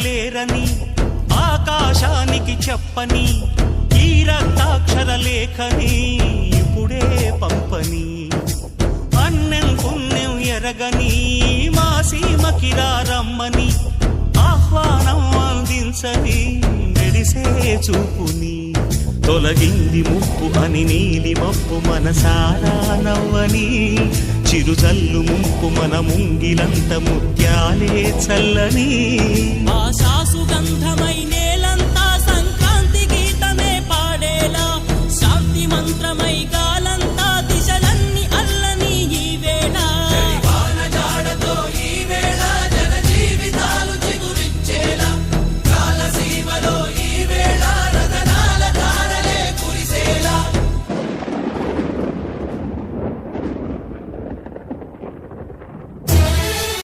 లేరని ఆకాశానికి చెప్పని ఈ రక్తాక్షర లేఖని ఇప్పుడే పంపని అన్నం పుణ్యం ఎరగని మా సీమకిరా రమ్మని ఆహ్వానం అందించని మెరిసే చూపుని తొలగింది ముప్పు అని నీలి మప్పు మనసారా నవ్వని చిరుజల్లు ముంపు మన ముంగిలంత ముత్యాలే చల్లని ఆశా సుగంధమైనే